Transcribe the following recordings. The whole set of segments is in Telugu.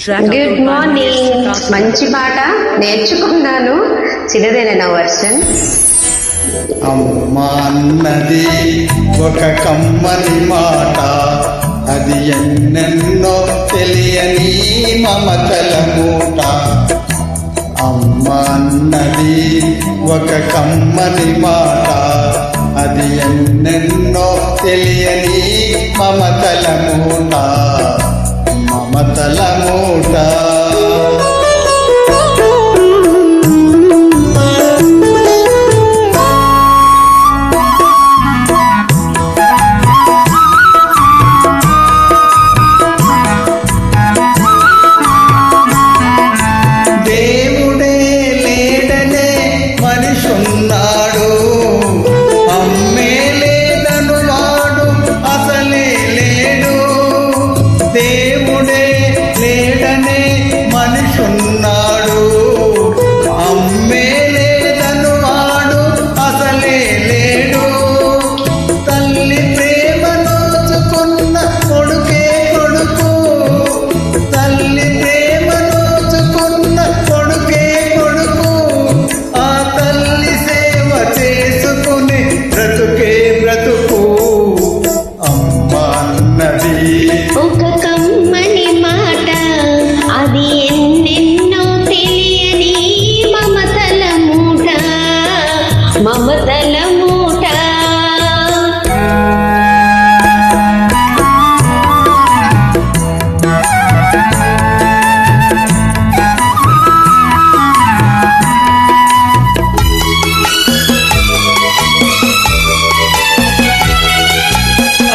Good morning. మంచి పాట నేర్చుకున్నాను. చిన్నదేనా వర్షన్? అమ్మ అన్నది ఒక కమ్మని మాట, అది ఎన్నెన్నో తెలియని మమతల మూట. అమ్మ అన్నది ఒక కమ్మని మాట, అది ఎన్నెన్నో తెలియని మమతల మూట, మమతల మూట. దేవుడే లేడనే మనిషున్నాడు, అమ్మే లేదను వాడు అసలే లేడు. తల్లి ప్రేమ నోచుకున్న కొడుకే కొడుకు, తల్లి ప్రేమ నోచుకున్న కొడుకే కొడుకు. ఆ తల్లి సేవ చేసుకుని బ్రతుకే బ్రతుకు. అమ్మ అన్నది ఒక కమ్మని మాట, అది ఎన్నెన్నో తెలియని మమతల మూట, మమతల మూట.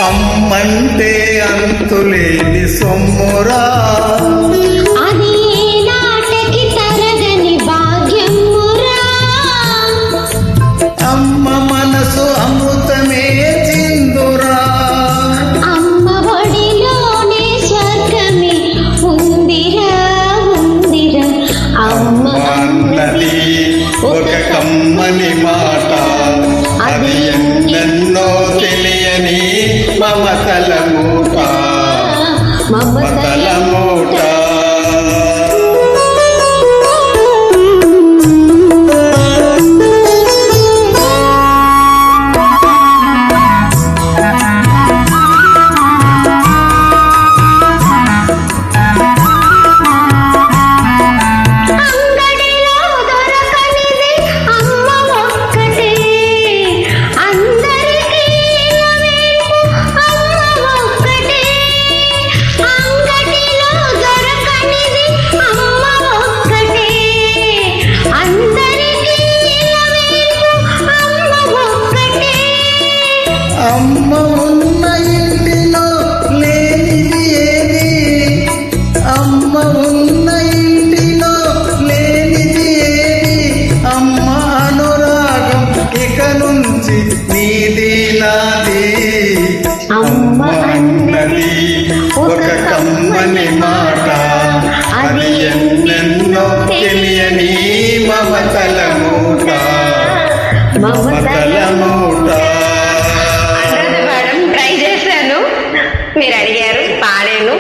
అమ్మంటే అంతులేని సొమ్మురా, అది నాటకి తరగని భాగ్యమురా. అమ్మ మనసు అమృతమే చిందురా. అమ్మ ఒడిలోనే స్వర్గమే ఉందిరా, ఉందిరా. అమ్మ అన్నది ఒక కమ్మని మాట, అది ఎన్నెన్నో తెలియని మమతల మూట, మమతల మూట. అంగడిలో దొరకనిది అమ్మ ఒక్కటే, అందరికీ అమ్మ ఒక్కటే. అంగడిలో దొరకనిది అమ్మ ఒక్కటే, అందరికీ అమ్మ ఒక్కటే. అమ్మ ఉన్న ఇంటిలో లేనిది ఏది, అమ్మ ఉన్న ఇంటిలో లేనిది ఏది. అమ్మ అనురాగం ఇక నుంచి నీది నాది. అమ్మ అన్నది ఒక కమ్మని మాట, అది ఎన్నెన్నో తెలియని మమతల మూట, మమతల మూట. మేడం ట్రై చేశాను, మీరు అడిగారు, పాడాను.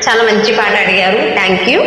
చాలా మంచి పాట అడిగారు. Thank you.